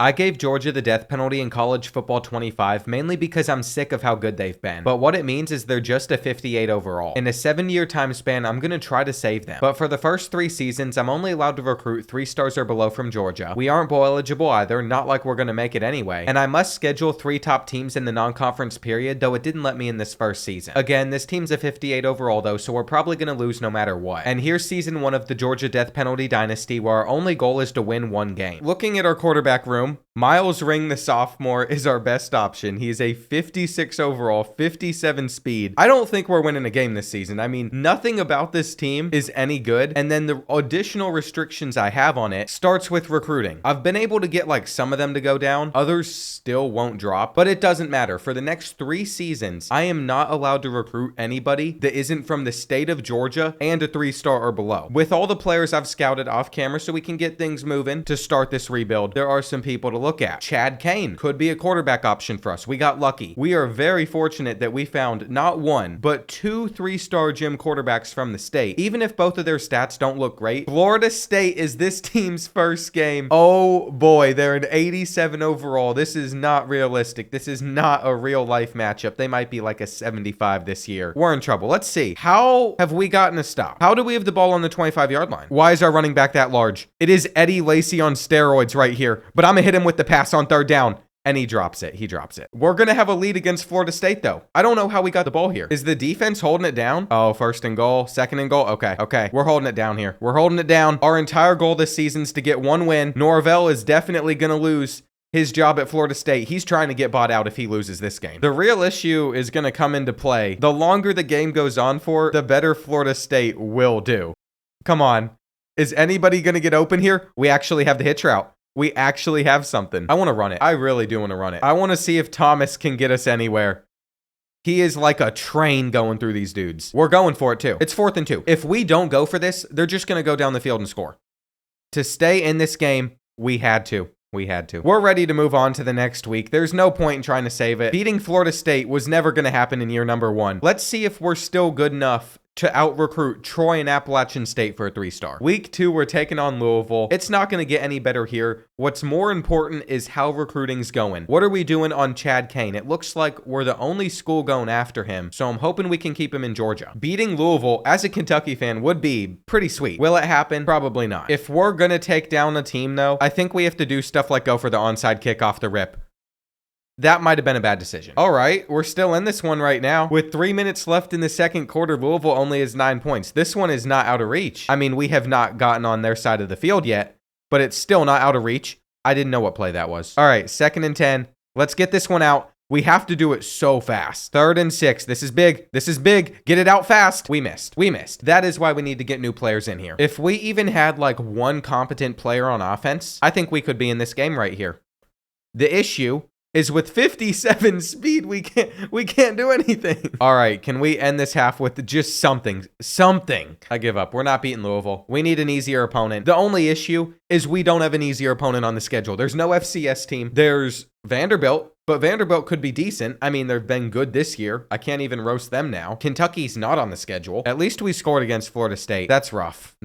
I gave Georgia the death penalty in college football 25 mainly because I'm sick of how good they've been. But what it means is they're just a 58 overall. In a 7-year time span, I'm going to try to save them. But for the first 3 seasons, I'm only allowed to recruit 3 stars or below from Georgia. We aren't bowl eligible either, not like we're going to make it anyway. And I must schedule 3 top teams in the non-conference period, though it didn't let me in this first season. Again, this team's a 58 overall though, so we're probably going to lose no matter what. And here's season 1 of the Georgia death penalty dynasty, where our only goal is to win 1 game. Looking at our quarterback room, Miles Ring, the sophomore, is our best option. He is a 56 overall, 57 speed. I don't think we're winning a game this season. I mean, nothing about this team is any good. And then the additional restrictions I have on it starts with recruiting. I've been able to get like some of them to go down. Others still won't drop, but it doesn't matter. For the next 3 seasons, I am not allowed to recruit anybody that isn't from the state of Georgia and a 3-star or below. With all the players I've scouted off camera so we can get things moving to start this rebuild, there are some people to look at. Chad Kane could be a quarterback option for us. We got lucky. We are very fortunate that we found not 1, but 2 3-star gym quarterbacks from the state. Even if both of their stats don't look great, Florida State is this team's first game. Oh boy, they're an 87 overall. This is not realistic. This is not a real life matchup. They might be like a 75 this year. We're in trouble. Let's see. How have we gotten a stop? How do we have the ball on the 25-yard line? Why is our running back that large? It is Eddie Lacy on steroids right here, but I'm gonna hit him with the pass on 3rd down. And he drops it. He drops it. We're going to have a lead against Florida State, though. I don't know how we got the ball here. Is the defense holding it down? Oh, 1st and goal, 2nd and goal. Okay. We're holding it down here. We're holding it down. Our entire goal this season is to get 1 win. Norvell is definitely going to lose his job at Florida State. He's trying to get bought out if he loses this game. The real issue is going to come into play. The longer the game goes on for, the better Florida State will do. Come on. Is anybody going to get open here? We actually have the hitch route. We actually have something. I want to run it. I really do want to run it. I want to see if Thomas can get us anywhere. He is like a train going through these dudes. We're going for it too. It's 4th and 2. If we don't go for this, they're just going to go down the field and score. To stay in this game, we had to. We're ready to move on to the next week. There's no point in trying to save it. Beating Florida State was never going to happen in year number 1. Let's see if we're still good enough to out-recruit Troy and Appalachian State for a 3-star. Week 2, we're taking on Louisville. It's not going to get any better here. What's more important is how recruiting's going. What are we doing on Chad Kane? It looks like we're the only school going after him, so I'm hoping we can keep him in Georgia. Beating Louisville, as a Kentucky fan, would be pretty sweet. Will it happen? Probably not. If we're going to take down a team, though, I think we have to do stuff like go for the onside kick off the rip. That might have been a bad decision. All right, we're still in this one right now. With 3 minutes left in the 2nd quarter, Louisville only has 9 points. This one is not out of reach. I mean, we have not gotten on their side of the field yet, but it's still not out of reach. I didn't know what play that was. All right, 2nd and 10. Let's get this one out. We have to do it so fast. 3rd and 6. This is big. Get it out fast. We missed. That is why we need to get new players in here. If we even had like 1 competent player on offense, I think we could be in this game right here. The issue is with 57 speed, we can't do anything. All right, can we end this half with just something? I give up. We're not beating Louisville. We need an easier opponent. The only issue is we don't have an easier opponent on the schedule. There's no FCS team. There's Vanderbilt, but Vanderbilt could be decent. I mean, they've been good this year. I can't even roast them now. Kentucky's not on the schedule. At least we scored against Florida State. That's rough.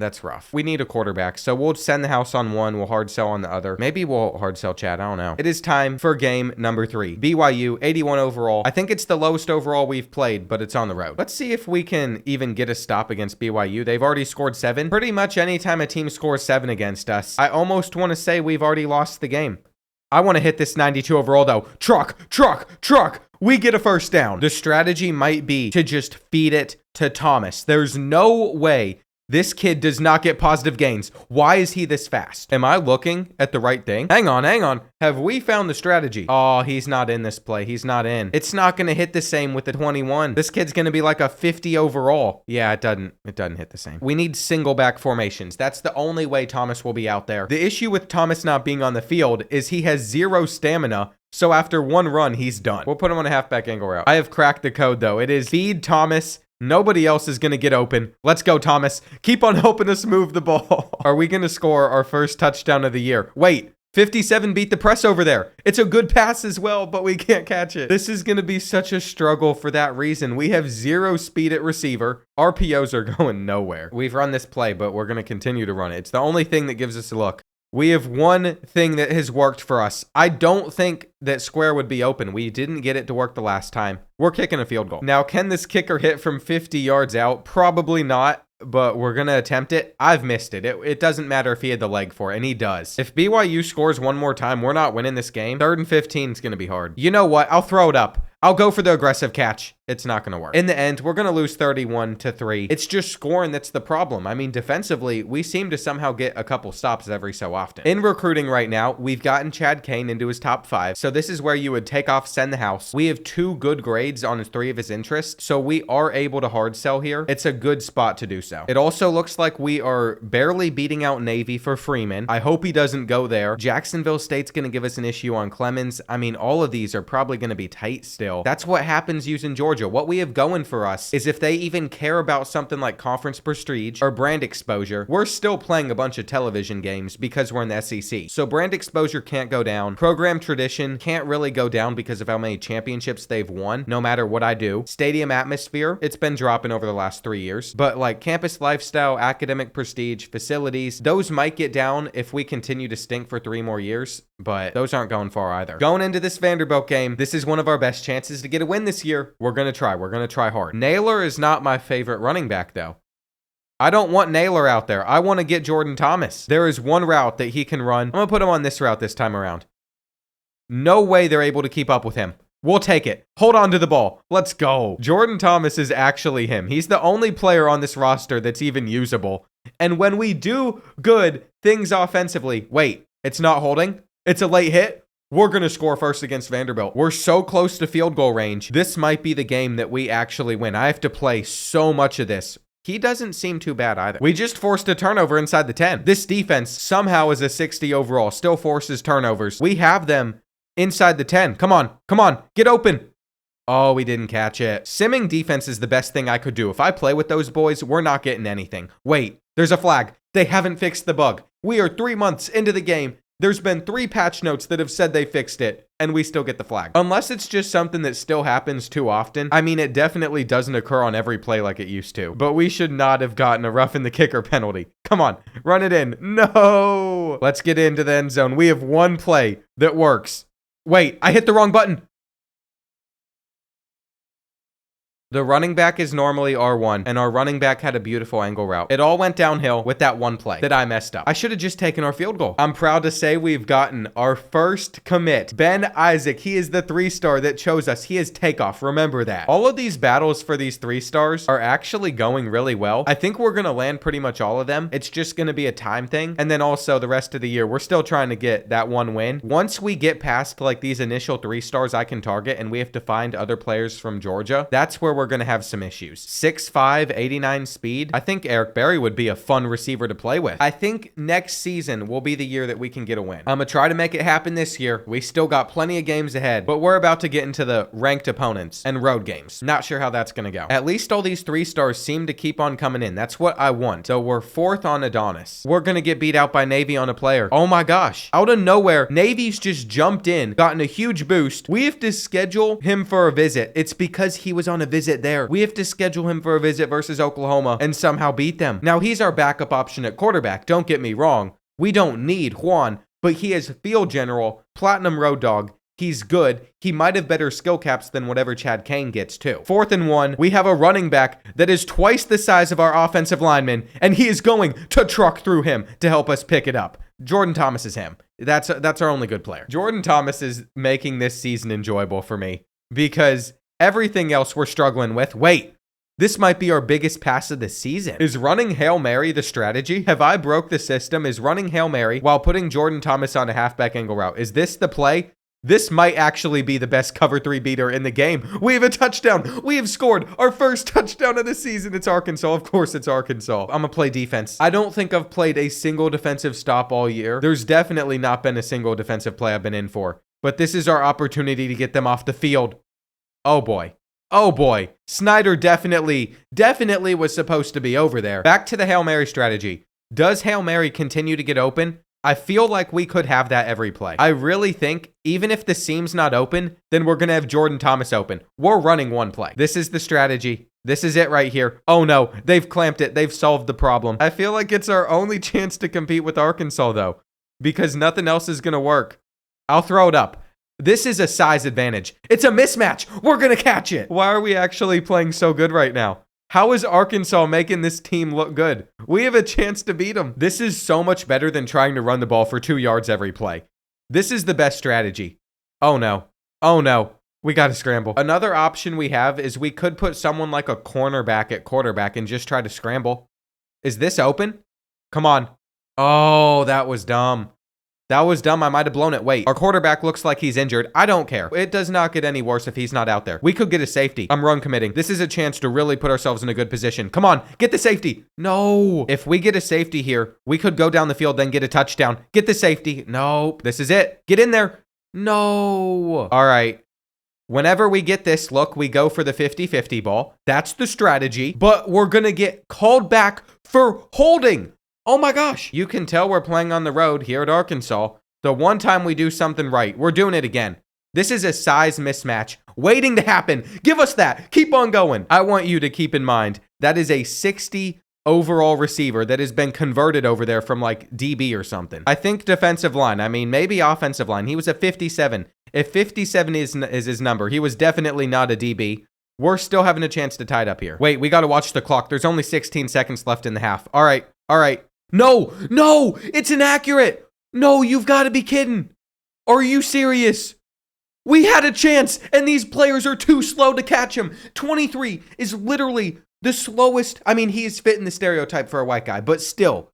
We need a quarterback, so we'll send the house on 1. We'll hard sell on the other. Maybe we'll hard sell Chad. I don't know. It is time for game number 3. BYU, 81 overall. I think it's the lowest overall we've played, but it's on the road. Let's see if we can even get a stop against BYU. They've already scored 7. Pretty much anytime a team scores 7 against us, I almost want to say we've already lost the game. I want to hit this 92 overall, though. Truck. We get a 1st down. The strategy might be to just feed it to Thomas. There's no way this kid does not get positive gains. Why is he this fast? Am I looking at the right thing? Hang on. Have we found the strategy? Oh, he's not in this play. He's not in. It's not going to hit the same with the 21. This kid's going to be like a 50 overall. Yeah, it doesn't hit the same. We need single back formations. That's the only way Thomas will be out there. The issue with Thomas not being on the field is he has 0 stamina. So after 1 run, he's done. We'll put him on a halfback angle route. I have cracked the code, though. It is feed Thomas. Nobody else is going to get open. Let's go, Thomas. Keep on helping us move the ball. Are we going to score our first touchdown of the year? Wait, 57 beat the press over there. It's a good pass as well, but we can't catch it. This is going to be such a struggle for that reason. We have 0 speed at receiver. RPOs are going nowhere. We've run this play, but we're going to continue to run it. It's the only thing that gives us a look. We have one thing that has worked for us. I don't think that square would be open. We didn't get it to work the last time. We're kicking a field goal. Now, can this kicker hit from 50 yards out? Probably not, but we're going to attempt it. I've missed it. It doesn't matter if he had the leg for it, and he does. If BYU scores one more time, we're not winning this game. 3rd and 15 is going to be hard. You know what? I'll throw it up. I'll go for the aggressive catch. It's not going to work. In the end, we're going to lose 31-3. It's just scoring that's the problem. I mean, defensively, we seem to somehow get a couple stops every so often. In recruiting right now, we've gotten Chad Kane into his top 5. So this is where you would take off, send the house. We have 2 good grades on 3 of his interests. So we are able to hard sell here. It's a good spot to do so. It also looks like we are barely beating out Navy for Freeman. I hope he doesn't go there. Jacksonville State's going to give us an issue on Clemens. I mean, all of these are probably going to be tight still. That's what happens using Georgia. What we have going for us is if they even care about something like conference prestige or brand exposure, we're still playing a bunch of television games because we're in the SEC. So brand exposure can't go down. Program tradition can't really go down because of how many championships they've won, no matter what I do. Stadium atmosphere, it's been dropping over the last 3 years. But like campus lifestyle, academic prestige, facilities, those might get down if we continue to stink for 3 more years, but those aren't going far either. Going into this Vanderbilt game, this is one of our best chances to get a win this year. We're going to try. We're going to try hard. Naylor is not my favorite running back, though. I don't want Naylor out there. I want to get Jordan Thomas. There is one route that he can run. I'm going to put him on this route this time around. No way they're able to keep up with him. We'll take it. Hold on to the ball. Let's go. Jordan Thomas is actually him. He's the only player on this roster that's even usable. And when we do good things offensively, wait, it's not holding. It's a late hit. We're going to score first against Vanderbilt. We're so close to field goal range. This might be the game that we actually win. I have to play so much of this. He doesn't seem too bad either. We just forced a turnover inside the 10. This defense somehow is a 60 overall, still forces turnovers. We have them inside the 10. Come on. Come on. Get open. Oh, we didn't catch it. Simming defense is the best thing I could do. If I play with those boys, we're not getting anything. Wait, there's a flag. They haven't fixed the bug. We are 3 months into the game. There's been 3 patch notes that have said they fixed it, and we still get the flag. Unless it's just something that still happens too often. I mean, it definitely doesn't occur on every play like it used to. But we should not have gotten a roughing the kicker penalty. Come on, run it in. No! Let's get into the end zone. We have one play that works. Wait, I hit the wrong button. The running back is normally R1, and our running back had a beautiful angle route. It all went downhill with that one play that I messed up. I should have just taken our field goal. I'm proud to say we've gotten our first commit. Ben Isaac, he is the 3-star that chose us. He is takeoff. Remember that. All of these battles for these 3-stars are actually going really well. I think we're going to land pretty much all of them. It's just going to be a time thing. And then also the rest of the year, we're still trying to get that one win. Once we get past like these initial 3-stars I can target and we have to find other players from Georgia, that's where we're going to have some issues. 6'5", 89 speed. I think Eric Berry would be a fun receiver to play with. I think next season will be the year that we can get a win. I'm going to try to make it happen this year. We still got plenty of games ahead, but we're about to get into the ranked opponents and road games. Not sure how that's going to go. At least all these 3-stars seem to keep on coming in. That's what I want. So we're 4th on Adonis. We're going to get beat out by Navy on a player. Oh my gosh. Out of nowhere, Navy's just jumped in, gotten a huge boost. We have to schedule him for a visit. It's because he was on a visit there. We have to schedule him for a visit versus Oklahoma and somehow beat them. Now, he's our backup option at quarterback. Don't get me wrong. We don't need Juan, but he is field general, platinum road dog. He's good. He might have better skill caps than whatever Chad Kane gets too. 4th and 1, we have a running back that is twice the size of our offensive lineman, and he is going to truck through him to help us pick it up. Jordan Thomas is him. That's our only good player. Jordan Thomas is making this season enjoyable for me because everything else we're struggling with. Wait, this might be our biggest pass of the season. Is running Hail Mary the strategy? Have I broke the system? Is running Hail Mary while putting Jordan Thomas on a halfback angle route? Is this the play? This might actually be the best cover 3 beater in the game. We have a touchdown. We have scored our first touchdown of the season. It's Arkansas. Of course it's Arkansas. I'm going to play defense. I don't think I've played a single defensive stop all year. There's definitely not been a single defensive play I've been in for. But this is our opportunity to get them off the field. Oh boy. Oh boy. Snyder definitely was supposed to be over there. Back to the Hail Mary strategy. Does Hail Mary continue to get open? I feel like we could have that every play. I really think even if the seam's not open, then we're going to have Jordan Thomas open. We're running one play. This is the strategy. This is it right here. Oh no, they've clamped it. They've solved the problem. I feel like it's our only chance to compete with Arkansas though. because nothing else is going to work. I'll throw it up. This is a size advantage. It's a mismatch. We're going to catch it. Why are we actually playing so good right now? How is Arkansas making this team look good? We have a chance to beat them. This is so much better than trying to run the ball for 2 yards every play. This is the best strategy. Oh no. Oh no. We got to scramble. Another option we have is we could put someone like a cornerback at quarterback and just try to scramble. Is this open? Come on. Oh, that was dumb. That was dumb. I might have blown it. Wait, our quarterback looks like he's injured. I don't care. It does not get any worse if he's not out there. We could get a safety. I'm run committing. This is a chance to really put ourselves in a good position. Come on, get the safety. No. If we get a safety here, we could go down the field, then get a touchdown. Get the safety. Nope. This is it. Get in there. No. All right. Whenever we get this look, we go for the 50-50 ball. That's the strategy. But we're going to get called back for holding. Oh my gosh. You can tell we're playing on the road here at Arkansas. The one time we do something right, we're doing it again. This is a size mismatch waiting to happen. Give us that. Keep on going. I want you to keep in mind that is a 60 overall receiver that has been converted over there from like DB or something. I think defensive line. I mean, maybe offensive line. He was a 57. If 57 is his number, he was definitely not a DB. We're still having a chance to tie it up here. Wait, we got to watch the clock. There's only 16 seconds left in the half. All right. All right. No, it's inaccurate. No, you've got to be kidding. Are you serious? We had a chance, and these players are too slow to catch him. 23 is literally the slowest. I mean, he is fitting the stereotype for a white guy, but still,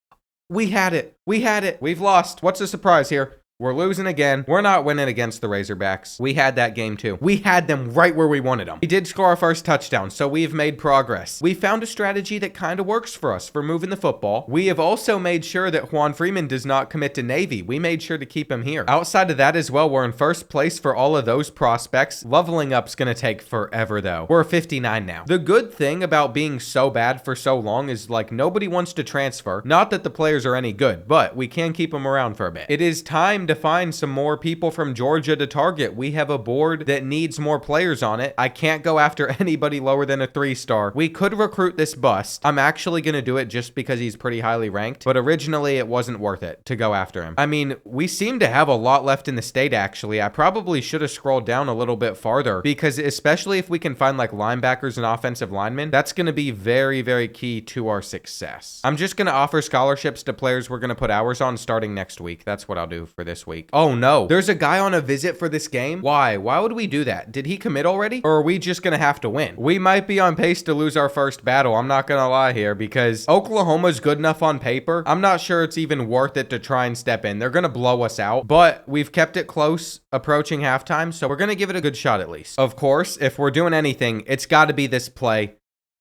we had it. We've lost. What's the surprise here? We're losing again. We're not winning against the Razorbacks. We had that game too. We had them right where we wanted them. We did score our first touchdown, so we've made progress. We found a strategy that kind of works for us for moving the football. We have also made sure that Juan Freeman does not commit to Navy. We made sure to keep him here. Outside of that as well, we're in first place for all of those prospects. Leveling up's gonna take forever though. We're 59 now. The good thing about being so bad for so long is like nobody wants to transfer. Not that the players are any good, but we can keep them around for a bit. It is time to find some more people from Georgia to target. We have a board that needs more players on it. I can't go after anybody lower than a 3-star. We could recruit this bust. I'm actually going to do it just because he's pretty highly ranked, but originally it wasn't worth it to go after him. I mean, we seem to have a lot left in the state actually. I probably should have scrolled down a little bit farther because especially if we can find like linebackers and offensive linemen, that's going to be very, very key to our success. I'm just going to offer scholarships to players we're going to put hours on starting next week. That's what I'll do for this week. Oh no, there's a guy on a visit for this game. Why would we do that? Did he commit already? Or are we just gonna have to win? We might be on pace to lose our first battle. I'm not gonna lie here because Oklahoma's good enough on paper. I'm not sure it's even worth it to try and step in. They're gonna blow us out, but we've kept it close approaching halftime, so we're gonna give it a good shot at least. Of course, if we're doing anything, it's gotta be this play.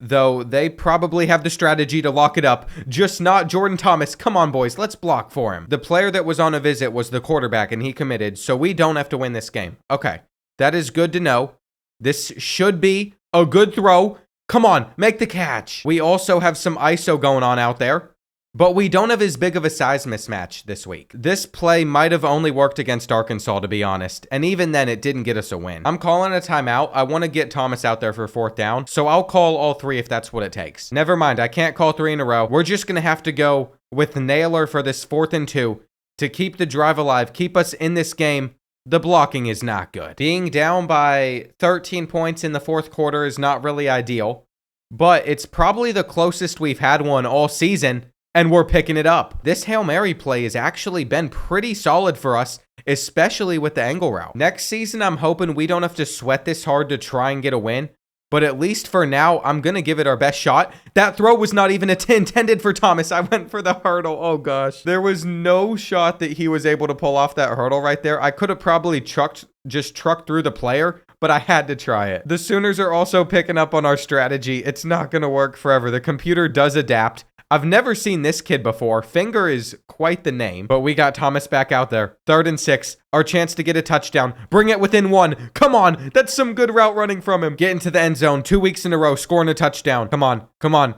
Though they probably have the strategy to lock it up, just not Jordan Thomas. Come on, boys, let's block for him. The player that was on a visit was the quarterback, and he committed, so we don't have to win this game. Okay, that is good to know. This should be a good throw. Come on, make the catch. We also have some ISO going on out there, but we don't have as big of a size mismatch this week. This play might have only worked against Arkansas, to be honest, and even then it didn't get us a win. I'm calling a timeout. I want to get Thomas out there for 4th down, so I'll call all 3 if that's what it takes. Never mind, I can't call 3 in a row. We're just going to have to go with Naylor for this 4th and 2 to keep the drive alive, keep us in this game. The blocking is not good. Being down by 13 points in the 4th quarter is not really ideal, but it's probably the closest we've had one all season. And we're picking it up. This Hail Mary play has actually been pretty solid for us, especially with the angle route. Next season, I'm hoping we don't have to sweat this hard to try and get a win. But at least for now, I'm going to give it our best shot. That throw was not even intended for Thomas. I went for the hurdle. Oh, gosh. There was no shot that he was able to pull off that hurdle right there. I could have probably just trucked through the player, but I had to try it. The Sooners are also picking up on our strategy. It's not going to work forever. The computer does adapt. I've never seen this kid before. Finger is quite the name, but we got Thomas back out there. 3rd and 6, our chance to get a touchdown. Bring it within 1. Come on, that's some good route running from him. Get into the end zone 2 weeks in a row, scoring a touchdown. Come on.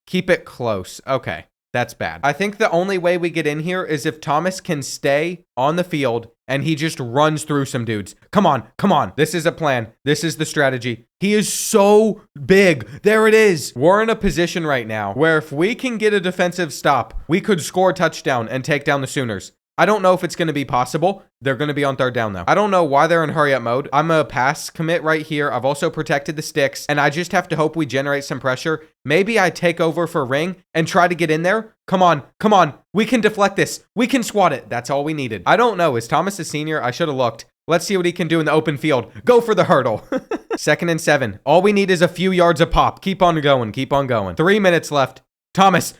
Keep it close. Okay, that's bad. I think the only way we get in here is if Thomas can stay on the field and he just runs through some dudes. Come on. This is a plan. This is the strategy. He is so big. There it is. We're in a position right now where if we can get a defensive stop, we could score a touchdown and take down the Sooners. I don't know if it's going to be possible. They're going to be on third down, though. I don't know why they're in hurry up mode. I'm a pass commit right here. I've also protected the sticks, and I just have to hope we generate some pressure. Maybe I take over for Ring and try to get in there. Come on. Come on. We can deflect this. We can swat it. That's all we needed. I don't know. Is Thomas a senior? I should have looked. Let's see what he can do in the open field. Go for the hurdle. 2nd and 7. All we need is a few yards of pop. Keep on going. Keep on going. 3 minutes left. Thomas,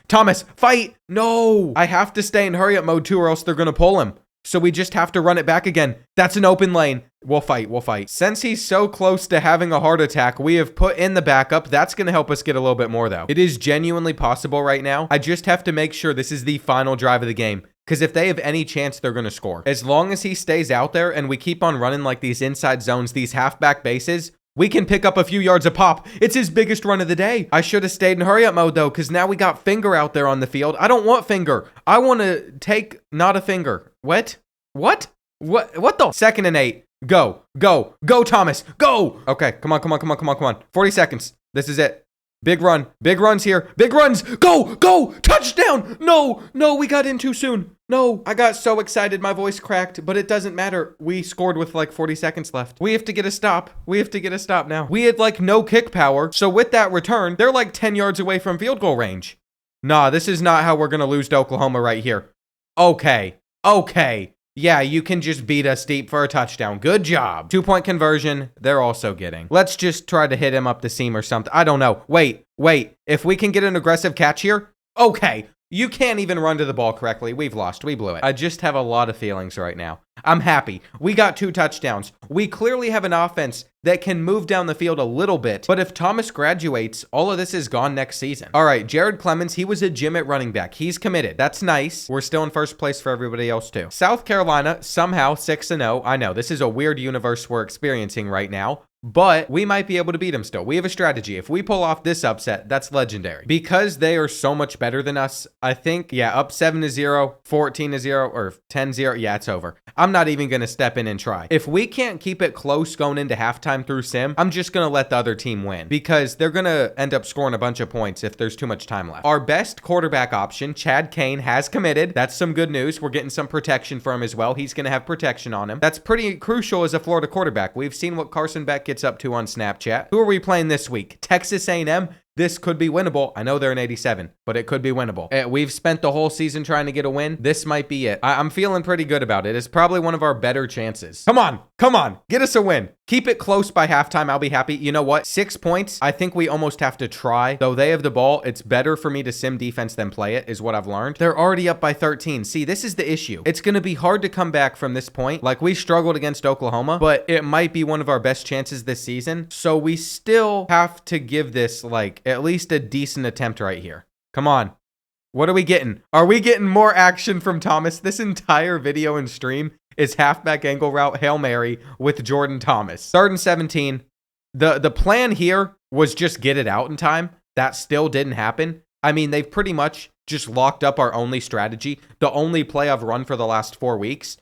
fight. No, I have to stay in hurry up mode too, or else they're going to pull him. So we just have to run it back again. That's an open lane. We'll fight. Since he's so close to having a heart attack, we have put in the backup. That's going to help us get a little bit more, though. It is genuinely possible right now. I just have to make sure this is the final drive of the game. Because if they have any chance, they're going to score. As long as he stays out there and we keep on running like these inside zones, these halfback bases, we can pick up a few yards of pop. It's his biggest run of the day. I should have stayed in hurry up mode, though, because now we got Finger out there on the field. I don't want Finger. I want to take not a finger. What? What the? 2nd and 8. Go, Thomas. Go. Okay, come on. 40 seconds. This is it. Big run. Big runs here. Big runs. Go. Touchdown. No, we got in too soon. No, I got so excited my voice cracked, but it doesn't matter. We scored with like 40 seconds left. We have to get a stop. Now. We had like no kick power, so with that return, they're like 10 yards away from field goal range. Nah, this is not how we're going to lose to Oklahoma right here. Okay. Yeah, you can just beat us deep for a touchdown. Good job. 2-point conversion, they're also getting. Let's just try to hit him up the seam or something. I don't know. Wait. If we can get an aggressive catch here, okay. You can't even run to the ball correctly. We've lost. We blew it. I just have a lot of feelings right now. I'm happy. We got 2 touchdowns. We clearly have an offense that can move down the field a little bit. But if Thomas graduates, all of this is gone next season. All right, Jared Clemens, he was a gym at running back. He's committed. That's nice. We're still in first place for everybody else too. South Carolina, somehow 6-0. I know, this is a weird universe we're experiencing right now. But we might be able to beat them still. We have a strategy. If we pull off this upset, that's legendary. Because they are so much better than us, I think, yeah, up 7-0, 14-0, or 10-0, yeah, it's over. I'm not even going to step in and try. If we can't keep it close going into halftime through sim, I'm just going to let the other team win. Because they're going to end up scoring a bunch of points if there's too much time left. Our best quarterback option, Chad Kane, has committed. That's some good news. We're getting some protection for him as well. He's going to have protection on him. That's pretty crucial as a Florida quarterback. We've seen what Carson Beck gets up to on Snapchat. Who are we playing this week? Texas A&M. This could be winnable. I know they're an 87, but it could be winnable. We've spent the whole season trying to get a win. This might be it. I'm feeling pretty good about it. It's probably one of our better chances. Come on. Get us a win. Keep it close by halftime. I'll be happy. You know what? 6 points. I think we almost have to try. Though they have the ball, it's better for me to sim defense than play it, is what I've learned. They're already up by 13. See, this is the issue. It's going to be hard to come back from this point. Like, we struggled against Oklahoma, but it might be one of our best chances this season. So we still have to give this, like, at least a decent attempt right here. Come on. What are we getting? Are we getting more action from Thomas? This entire video and stream is halfback angle route Hail Mary with Jordan Thomas. 3rd and 17. The plan here was just get it out in time. That still didn't happen. I mean, they've pretty much just locked up our only strategy, the only play I've run for the last 4 weeks.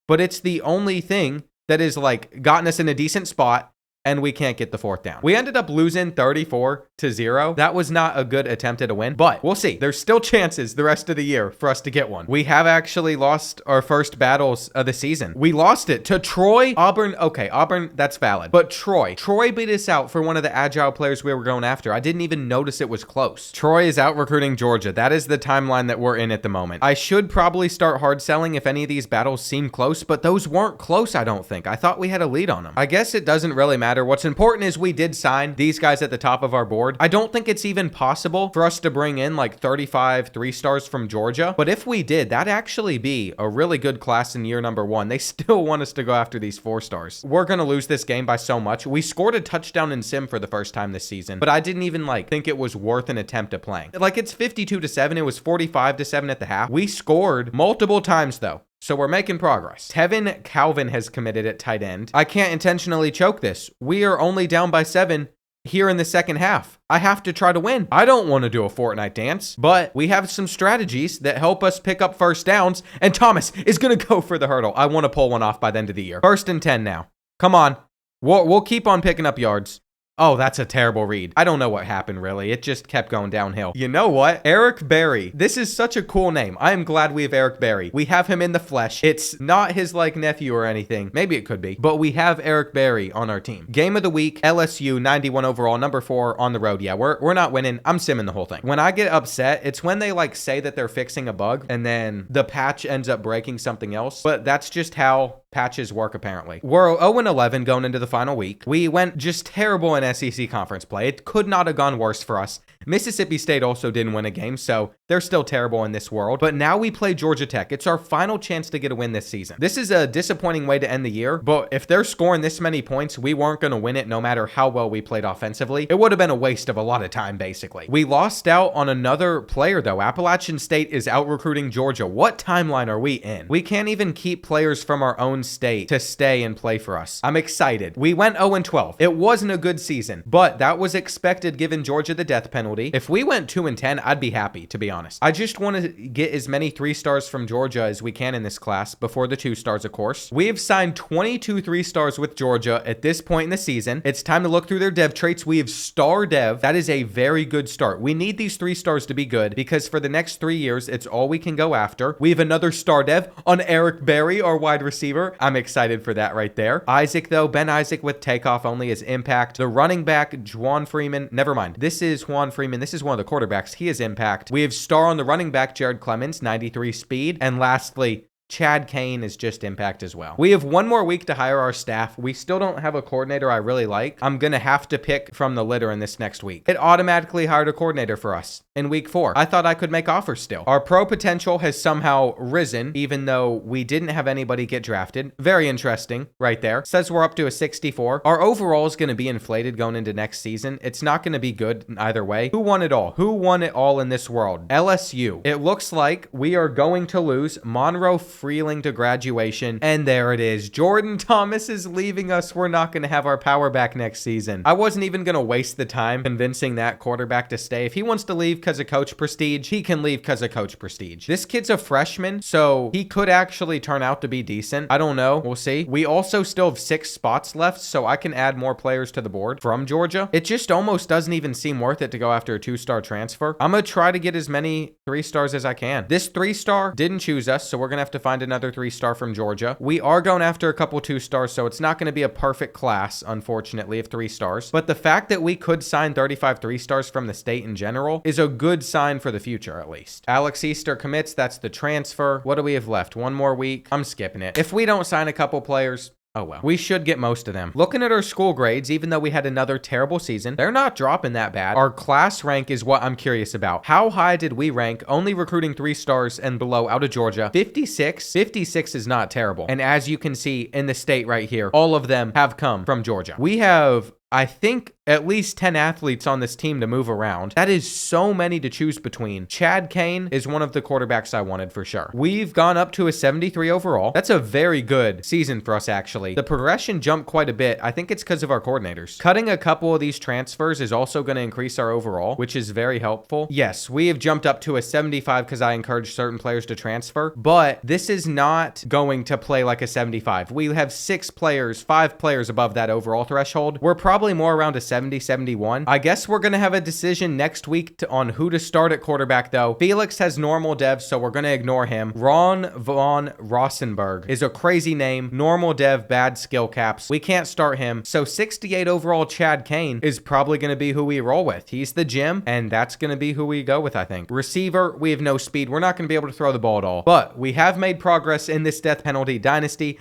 But it's the only thing that is like gotten us in a decent spot, and we can't get the 4th down. We ended up losing 34-0. That was not a good attempt at a win, but we'll see. There's still chances the rest of the year for us to get one. We have actually lost our first battles of the season. We lost it to Troy. Auburn, okay, Auburn, that's valid. But Troy beat us out for one of the agile players we were going after. I didn't even notice it was close. Troy is out recruiting Georgia. That is the timeline that we're in at the moment. I should probably start hard selling if any of these battles seem close, but those weren't close, I don't think. I thought we had a lead on them. I guess it doesn't really matter. What's important is we did sign these guys at the top of our board. I don't think it's even possible for us to bring in like 35 3-stars from Georgia, but if we did, that'd actually be a really good class in year number 1. They still want us to go after these 4-stars. We're going to lose this game by so much. We scored a touchdown in sim for the first time this season, but I didn't even like think it was worth an attempt at playing. Like, it's 52-7. It was 45-7 at the half. We scored multiple times though. So we're making progress. Tevin Calvin has committed at tight end. I can't intentionally choke this. We are only down by 7 here in the second half. I have to try to win. I don't want to do a Fortnite dance, but we have some strategies that help us pick up first downs, and Thomas is going to go for the hurdle. I want to pull one off by the end of the year. 1st and 10 now. Come on. We'll keep on picking up yards. Oh, that's a terrible read. I don't know what happened, really. It just kept going downhill. You know what? Eric Berry. This is such a cool name. I am glad we have Eric Berry. We have him in the flesh. It's not his, like, nephew or anything. Maybe it could be. But we have Eric Berry on our team. Game of the week, LSU, 91 overall, number 4 on the road. Yeah, we're not winning. I'm simming the whole thing. When I get upset, it's when they, like, say that they're fixing a bug, and then the patch ends up breaking something else. But that's just how patches work, apparently. We're 0-11 going into the final week. We went just terrible in SEC conference play. It could not have gone worse for us. Mississippi State also didn't win a game, so they're still terrible in this world. But now we play Georgia Tech. It's our final chance to get a win this season. This is a disappointing way to end the year, but if they're scoring this many points, we weren't going to win it no matter how well we played offensively. It would have been a waste of a lot of time, basically. We lost out on another player, though. Appalachian State is out-recruiting Georgia. What timeline are we in? We can't even keep players from our own state to stay and play for us. I'm excited. We went 0-12. It wasn't a good season, but that was expected given Georgia the death penalty. If we went 2-10, I'd be happy, to be honest. I just want to get as many 3 stars from Georgia as we can in this class before the 2 stars, of course. We have signed 22 3 stars with Georgia at this point in the season. It's time to look through their dev traits. We have star dev. That is a very good start. We need these 3 stars to be good because for the next 3 years, it's all we can go after. We have another star dev on Eric Berry, our wide receiver. I'm excited for that right there. Isaac, though, Ben Isaac with takeoff only as impact. The running back, Juan Freeman. Never mind. This is Juan Freeman. This is one of the quarterbacks. He is impact. We have star on the running back, Jared Clemens, 93 speed. And lastly, Chad Kane is just impact as well. We have one more week to hire our staff. We still don't have a coordinator I really like. I'm going to have to pick from the litter in this next week. It automatically hired a coordinator for us in week 4. I thought I could make offers still. Our pro potential has somehow risen, even though we didn't have anybody get drafted. Very interesting right there. Says we're up to a 64. Our overall is going to be inflated going into next season. It's not going to be good either way. Who won it all? Who won it all in this world? LSU. It looks like we are going to lose Monroe Freeling to graduation, and there it is. Jordan Thomas is leaving us. We're not going to have our power back next season. I wasn't even going to waste the time convincing that quarterback to stay. If he wants to leave because of coach prestige, he can leave because of coach prestige. This kid's a freshman, so he could actually turn out to be decent. I don't know. We'll see. We also still have 6 spots left, so I can add more players to the board from Georgia. It just almost doesn't even seem worth it to go after a 2-star transfer. I'm going to try to get as many 3 stars as I can. This 3-star didn't choose us, so we're going to have to find another 3-star from Georgia. We are going after a couple 2-stars, so it's not going to be a perfect class, unfortunately, of 3 stars. But the fact that we could sign 35 3-stars from the state in general is a good sign for the future, at least. Alex Easter commits. That's the transfer. What do we have left? 1 more week. I'm skipping it. If we don't sign a couple players, oh well. We should get most of them. Looking at our school grades, even though we had another terrible season, they're not dropping that bad. Our class rank is what I'm curious about. How high did we rank only recruiting 3 stars and below out of Georgia? 56. 56 is not terrible. And as you can see in the state right here, all of them have come from Georgia. We have, I think, at least 10 athletes on this team to move around. That is so many to choose between. Chad Kane is one of the quarterbacks I wanted for sure. We've gone up to a 73 overall. That's a very good season for us, actually. The progression jumped quite a bit. I think it's because of our coordinators. Cutting a couple of these transfers is also going to increase our overall, which is very helpful. Yes, we have jumped up to a 75 because I encouraged certain players to transfer, but this is not going to play like a 75. We have 5 players above that overall threshold. We're probably more around a 70, 71. I guess we're going to have a decision next week on who to start at quarterback, though. Felix has normal dev, so we're going to ignore him. Ron von Rossenberg is a crazy name. Normal dev, bad skill caps. We can't start him. So 68 overall Chad Kane is probably going to be who we roll with. He's the gym, and that's going to be who we go with, I think. Receiver, we have no speed. We're not going to be able to throw the ball at all. But we have made progress in this death penalty dynasty.